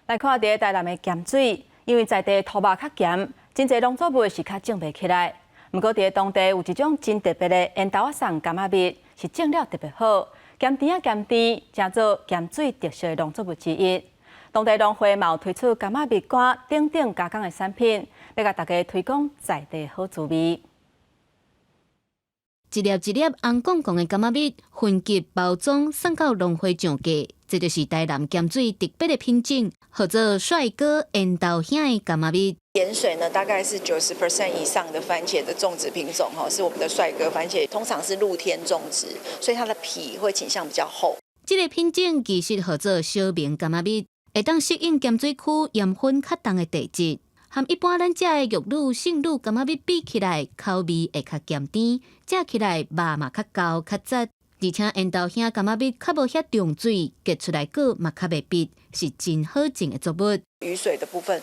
来看伫台南的咸水，因为在地土木较咸，真侪农作物是较种袂起来。不过伫当地有一种真特别的烟豆送柑仔蜜，是种了特别好，咸甜啊咸甜，成做咸水特色的农作物之一。当地农会嘛有推出柑仔蜜干等等加工的产品，要甲大家推广在地好滋味。一粒一粒红光光的柑仔蜜分级包装送到农会上架，这就是台南咸水特别的品种，叫做帅哥烟豆香的柑仔蜜。盐水呢，大概是90% 以上的番茄的种植品种是我们的帅哥番茄，通常是露天种植，所以它的皮会倾向比较厚。这个品种其实叫做小明柑仔蜜，会当适应咸水区盐分较重的地质。和一般咱食的玉露、圣露柑仔蜜比起来，口味会较咸甜，食起来肉嘛较厚较杂，而且烟豆香柑仔蜜较无遐重水，结出来果嘛较袂闭，是真好种的作物。雨水的部分，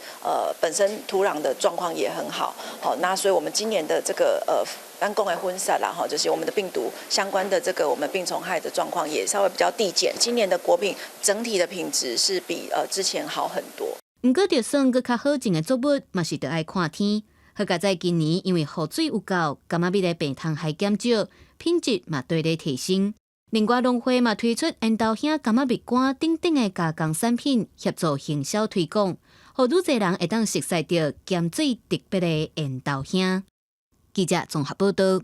本身土壤的状况也很好，那所以我们今年的这个单供的分散啦，就是我们的病毒相关的这个我们病虫害的状况也稍微比较递减。今年的果品整体的品质是比之前好很多。不过，就算搁较好种的作物，嘛是得爱看天。好佳在今年因为雨水有够，柑仔蜜的病虫害减少，品质嘛对咧提升。另外，农会嘛推出烟豆香柑仔蜜干等等的加工产品，协助行销推广，互愈侪人会当熟悉到咸水特别的烟豆香。记者综合报道。